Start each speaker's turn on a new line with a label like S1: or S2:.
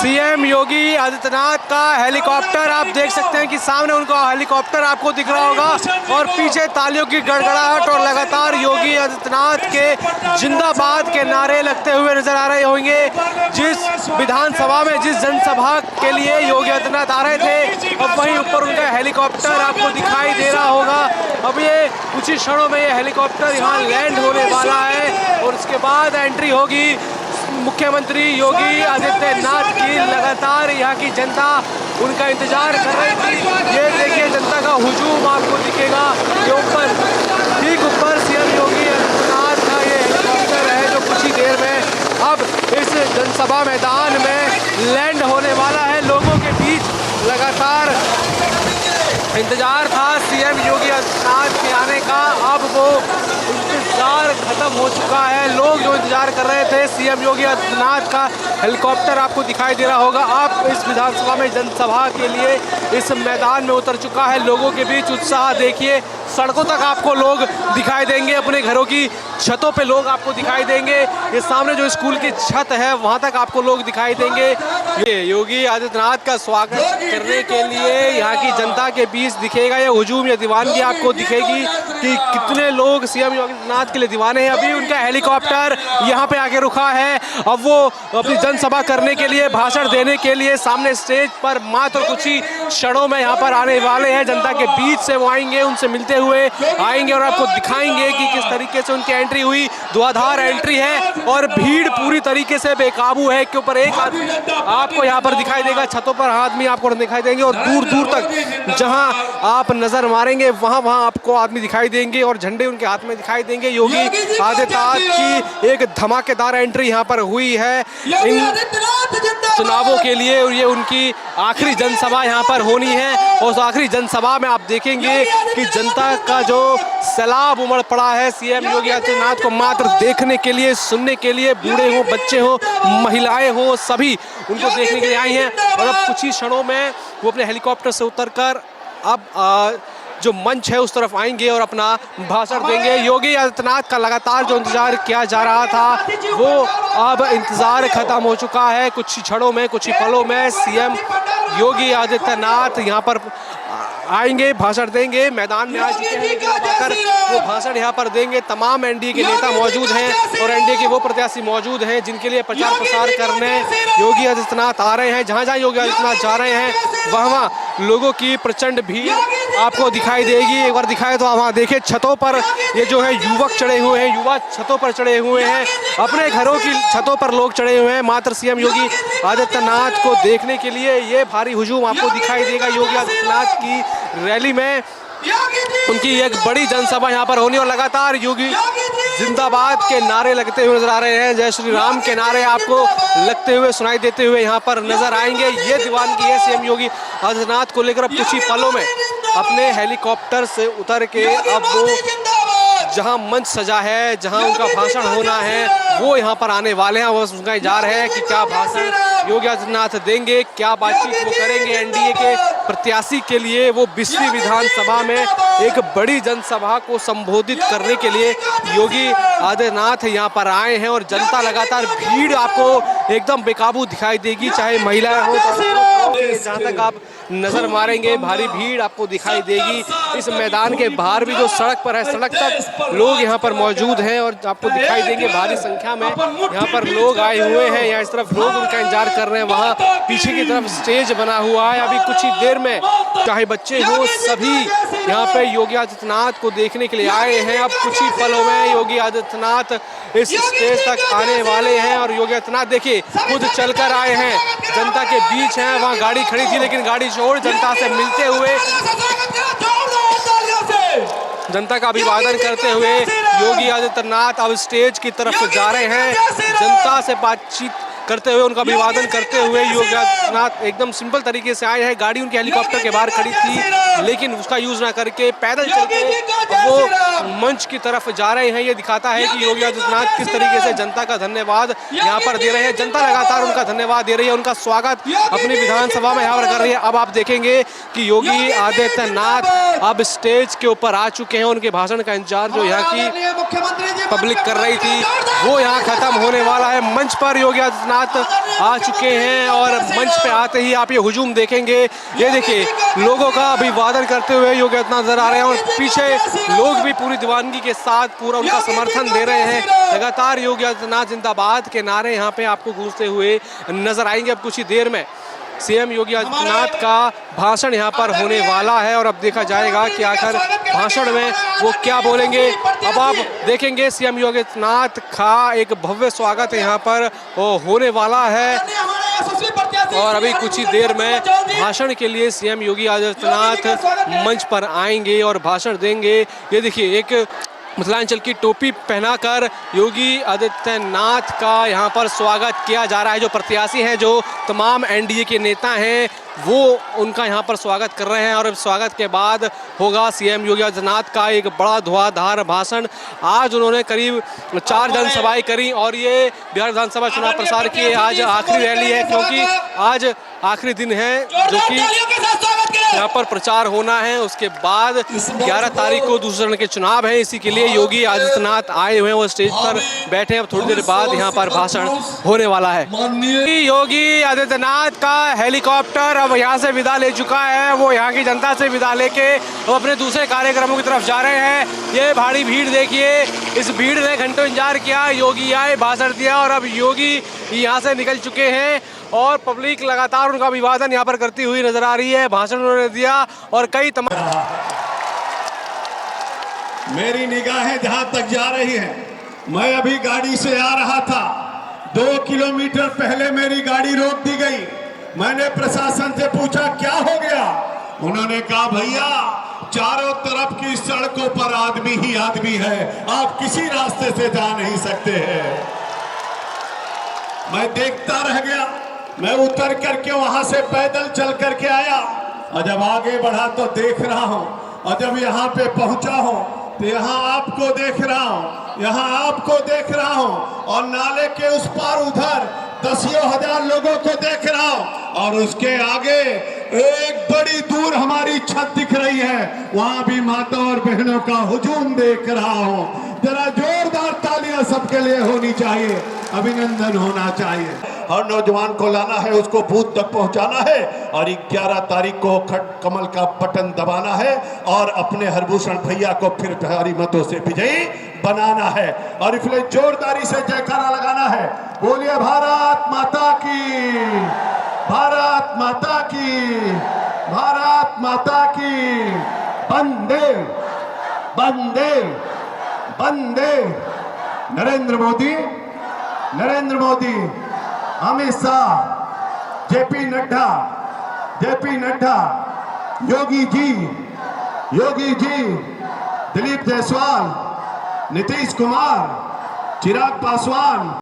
S1: CM Yogi Adityanath का helicopter आप देख सकते हैं कि सामने उनका हेलीकॉप्टर आपको दिख रहा होगा और पीछे तालियों की गड़गड़ाहट और लगातार योगी आदित्यनाथ के जिंदाबाद के नारे लगते हुए नजर आ रहे होंगे। जिस विधानसभा में जिस जनसभा के लिए योगी आदित्यनाथ आ रहे थे, अब वहीं ऊपर उनका हेलीकॉप्टर आपको दिखाई दे रहा होगा। अब ये कुछ ही क्षणों में ये हेलीकॉप्टर यहाँ लैंड होने वाला है और उसके बाद एंट्री होगी मुख्यमंत्री योगी आदित्यनाथ की। लगातार यहाँ की जनता उनका इंतजार कर रही थी। ये देखिए जनता का हुजूम आपको दिखेगा। ये ऊपर ठीक ऊपर सीएम योगी आदित्यनाथ का ये हेलीकॉप्टर है जो कुछ ही देर में अब इस जनसभा मैदान में लैंड होने वाला है। लोगों के बीच लगातार इंतजार था सीएम योगी आदित्यनाथ के आने का, अब वो इंतजार खत्म हो चुका है। लोग जो इंतजार कर रहे थे सीएम योगी आदित्यनाथ का हेलीकॉप्टर आपको दिखाई दे रहा होगा। अब इस विधानसभा में जनसभा के लिए इस मैदान में उतर चुका है। लोगों के बीच उत्साह देखिए, सड़कों तक आपको लोग दिखाई देंगे, अपने घरों की छतों पे लोग आपको दिखाई देंगे। ये सामने जो स्कूल की छत है वहां तक आपको लोग दिखाई देंगे। ये योगी आदित्यनाथ का स्वागत करने के लिए यहाँ की जनता के बीच दिखेगा ये हुजूम, या दीवानगी आपको दिखेगी कि कितने लोग सीएम योगी आदित्यनाथ के लिए दीवाने हैं। अभी उनका हेलीकॉप्टर यहाँ पे आके रुका है। अब वो अपनी जनसभा करने के लिए, भाषण देने के लिए सामने स्टेज पर मात्र कुछ ही क्षणों में यहाँ पर आने वाले हैं। जनता के बीच से वो आएंगे, उनसे मिलते हुए आएंगे और आपको दिखाएंगे कि किस तरीके से उनकी एंट्री हुई। धुआंधार एंट्री है और भीड़ पूरी तरीके से बेकाबू है। के ऊपर एक आदमी आपको यहाँ पर दिखाई देगा, छतों पर आदमी आपको दिखाई देंगे और दूर दूर तक जहाँ आप नजर मारेंगे वहाँ आपको आदमी दिखाई देंगे और झंडे उनके हाथ में दिखाई देंगे। योगी आदित्यनाथ की एक धमाकेदार एंट्री यहाँ पर हुई है इन चुनावों के लिए और ये उनकी आखिरी जनसभा यहाँ पर होनी है। और उस आखिरी जनसभा में आप देखेंगे कि जनता का जो सैलाब उमड़ पड़ा है सीएम योगी आदित्यनाथ को मात्र देखने के लिए, सुनने के लिए। बूढ़े हो, बच्चे हो, महिलाएं हो, सभी उनको देखने के लिए आई हैं। और अब कुछ ही क्षणों में वो अपने हेलीकॉप्टर से उतरकर अब जो मंच है उस तरफ आएंगे और अपना भाषण देंगे। योगी आदित्यनाथ का लगातार जो इंतजार किया जा रहा था वो अब इंतजार खत्म हो चुका है। कुछ ही क्षणों में, कुछ ही पलों में सीएम योगी आदित्यनाथ यहाँ पर आएंगे, भाषण देंगे। मैदान में आ चुके हैं लेकिन आकर वो भाषण यहाँ पर देंगे। तमाम एनडीए के नेता मौजूद हैं और एनडीए के वो प्रत्याशी मौजूद हैं जिनके लिए प्रचार प्रसार करने योगी आदित्यनाथ आ रहे हैं। जहाँ जहाँ योगी आदित्यनाथ जा रहे हैं वहाँ लोगों की प्रचंड भीड़ आपको दिखाई देगी। एक बार दिखाए तो वहाँ देखिए छतों पर ये जो है युवक चढ़े हुए हैं, युवा छतों पर चढ़े हुए हैं, अपने घरों की छतों पर लोग चढ़े हुए हैं मात्र सीएम योगी आदित्यनाथ को देखने के लिए। ये भारी हुजूम आपको दिखाई देगा योगी आदित्यनाथ की रैली में। उनकी एक बड़ी जनसभा यहाँ पर होनी और लगातार योगी जिंदाबाद के नारे लगते हुए नजर आ रहे हैं। जय श्री राम के नारे आपको लगते हुए, सुनाई देते हुए यहाँ पर नजर आएंगे। ये दीवानगी है सीएम योगी आदित्यनाथ को लेकर। अब कुछ ही पलों में अपने हेलीकॉप्टर से उतर के अब वो जहां मंच सजा है, जहां उनका भाषण होना है, वो यहाँ पर आने वाले हैं। वो सुनने जा रहे हैं कि क्या भाषण योगी आदित्यनाथ देंगे, क्या बातचीत वो करेंगे एनडीए के प्रत्याशी के लिए। वो 20वीं विधानसभा में एक बड़ी जनसभा को संबोधित करने के लिए योगी आदित्यनाथ यहाँ पर आए हैं और जनता लगातार भीड़ आपको एकदम बेकाबू दिखाई देगी, चाहे महिलाएं हो, जहाँ तक आप नजर मारेंगे भारी भीड़ आपको दिखाई देगी। इस मैदान के बाहर भी जो सड़क पर है, सड़क तक लोग यहाँ पर मौजूद हैं और आपको दिखाई देंगे भारी संख्या में यहाँ पर लोग आए हुए हैं। यहाँ इस तरफ लोग उनका इंतजार कर रहे हैं, वहाँ पीछे की तरफ स्टेज बना हुआ है। अभी कुछ ही देर में चाहे बच्चे हो, सभी यहाँ पे योगी आदित्यनाथ को देखने के लिए आए हैं। अब कुछ ही पलों में योगी आदित्यनाथ इस स्टेज तक आने वाले हैं और योगी आदित्यनाथ देखिए खुद चलकर आए हैं, जनता के बीच हैं। वहाँ गाड़ी खड़ी थी लेकिन गाड़ी छोड़ जनता से मिलते हुए, जनता का अभिवादन करते हुए योगी आदित्यनाथ अब स्टेज की तरफ जा रहे हैं। जनता से बातचीत करते हुए, उनका अभिवादन करते हुए योगी आदित्यनाथ एकदम सिंपल तरीके से आए हैं। गाड़ी उनके हेलीकॉप्टर के बाहर खड़ी थी लेकिन उसका यूज ना करके पैदल चलते वो मंच की तरफ जा रहे हैं। ये दिखाता है कि योगी आदित्यनाथ किस तरीके से जनता का धन्यवाद यहाँ पर दे रहे हैं। जनता लगातार उनका धन्यवाद दे रही है, उनका स्वागत अपनी विधानसभा में यहाँ पर कर रही है। अब आप देखेंगे कि योगी आदित्यनाथ अब स्टेज के ऊपर आ चुके हैं। उनके भाषण का इंतजार जो यहाँ की पब्लिक कर रही थी वो यहाँ खत्म होने वाला है। मंच पर योगी आदित्यनाथ साथ आ चुके हैं और मंच पे आते ही आप ये हुजूम देखेंगे। ये देखिए लोगों का अभिवादन करते हुए योगी आदित्यनाथ नजर आ रहे हैं और पीछे लोग भी पूरी दीवानगी के साथ पूरा उनका समर्थन दे रहे हैं। लगातार योगी आदित्यनाथ जिंदाबाद के नारे यहाँ पे आपको गूंजते हुए नजर आएंगे। अब कुछ ही देर में सीएम योगी आदित्यनाथ का भाषण यहाँ पर होने वाला है और अब देखा जाएगा कि आखिर भाषण में वो क्या बोलेंगे। अब आप देखेंगे सीएम योगी आदित्यनाथ का एक भव्य स्वागत यहाँ पर होने वाला है और अभी कुछ ही देर में भाषण के लिए सीएम योगी आदित्यनाथ मंच पर आएंगे और भाषण देंगे। ये देखिए एक मिथिलांचल की टोपी पहनाकर योगी आदित्यनाथ का यहाँ पर स्वागत किया जा रहा है। जो प्रत्याशी हैं, जो तमाम एनडीए के नेता हैं, वो उनका यहाँ पर स्वागत कर रहे हैं और स्वागत के बाद होगा सीएम योगी आदित्यनाथ का एक बड़ा धुआंधार भाषण। आज उन्होंने करीब 4 जनसभाएं करी और ये बिहार विधानसभा चुनाव प्रसार की आज आखिरी रैली है, क्योंकि आज आखिरी दिन है जो कि यहाँ पर प्रचार होना है। उसके बाद 11 तारीख को दूसरे चरण के चुनाव है, इसी के लिए योगी आदित्यनाथ आए हुए हैं, वो स्टेज पर बैठे हैं। अब थोड़ी देर बाद यहाँ पर भाषण होने वाला है। योगी आदित्यनाथ का हेलीकॉप्टर अब यहाँ से विदा ले चुका है। वो यहाँ की जनता से विदा लेके वो अपने दूसरे कार्यक्रमों की तरफ जा रहे हैं। ये भारी भीड़ देखिए, इस भीड़ ने घंटों इंतजार किया, योगी आए, भाषण दिया और अब योगी यहाँ से निकल चुके हैं और पब्लिक लगातार उनका अभिवादन यहाँ पर करती हुई नजर आ रही है। भाषण उन्होंने दिया और कई
S2: मेरी निगाहें जहां तक जा रही हैं, मैं अभी गाड़ी से आ रहा था, 2 किलोमीटर पहले मेरी गाड़ी रोक दी गई। मैंने प्रशासन से पूछा क्या हो गया, उन्होंने कहा भैया चारों तरफ की सड़कों पर आदमी ही आदमी है, आप किसी रास्ते से जा नहीं सकते हैं। मैं देखता रह गया, मैं उतर करके वहां से पैदल चल करके आया और जब आगे बढ़ा तो देख रहा हूं और जब यहाँ पे पहुंचा हूं तो यहाँ आपको देख रहा हूं, यहाँ आपको देख रहा हूं और नाले के उस पार उधर 10,000 लोगों को देख रहा हूं और उसके आगे एक बड़ी दूर हमारी छत दिख रही है, वहां भी माता और बहनों का हुजूम देख रहा हूं। जरा जोरदार तालियां सबके लिए होनी चाहिए, अभिनंदन होना चाहिए। हर नौजवान को लाना है, उसको बूथ तक पहुंचाना है और 11 तारीख को खट कमल का बटन दबाना है और अपने हरभूषण भैया को फिर भारी मतों से विजयी बनाना है और इसलिए जोरदारी से जयकारा लगाना है। बोलिए भारत माता की, भारत माता की, भारत माता की। वंदे वंदे वंदे। नरेंद्र मोदी, नरेंद्र मोदी, अमित शाह, जेपी नड्डा, योगी जी, दिलीप जायसवाल, नीतीश कुमार, चिराग पासवान।